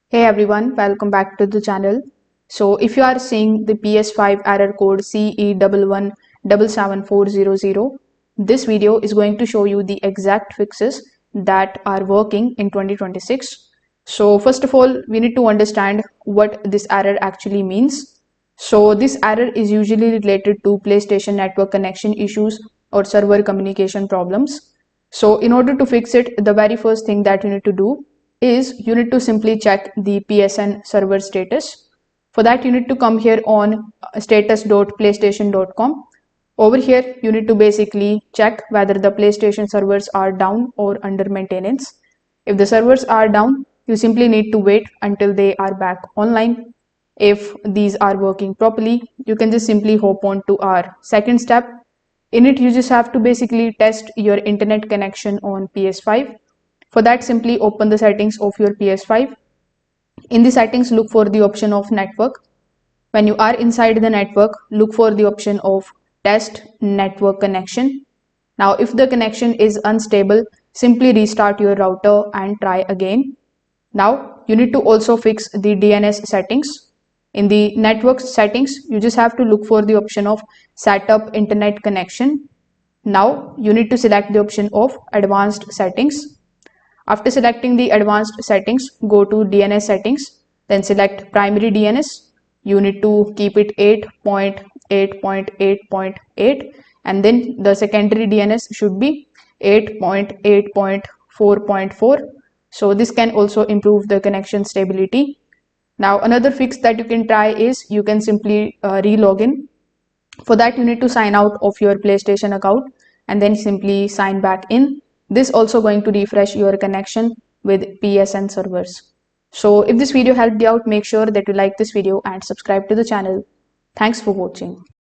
Hey everyone, welcome back to the channel. So if you are seeing the PS5 error code CE-117740-0, this video is going to show you the exact fixes that are working in 2026. So first of all, we need to understand what this error actually means. So this error is usually related to PlayStation network connection issues or server communication problems. So in order to fix it, the very first thing that you need to do is you need to simply check the PSN server status. For that, you need to come here on status.playstation.com. Over here, you need to basically check whether the PlayStation servers are down or under maintenance. If the servers are down, you simply need to wait until they are back online. If these are working properly, you can just simply hop on to our second step. In it, you just have to basically test your internet connection on PS5. For that, simply open the settings of your PS5. In the settings, look for the option of network. When you are inside the network, look for the option of test network connection. Now, if the connection is unstable, simply restart your router and try again. Now, you need to also fix the DNS settings. In the network settings, you just have to look for the option of setup internet connection. Now, you need to select the option of advanced settings. After selecting the advanced settings, go to DNS settings, then select primary DNS. You need to keep it 8.8.8.8 and then the secondary DNS should be 8.8.4.4. So this can also improve the connection stability. Now another fix that you can try is you can simply re-log in. For that, you need to sign out of your PlayStation account and then simply sign back in. This also going to refresh your connection with PSN servers. So if this video helped you out, make sure that you like this video and subscribe to the channel. Thanks for watching.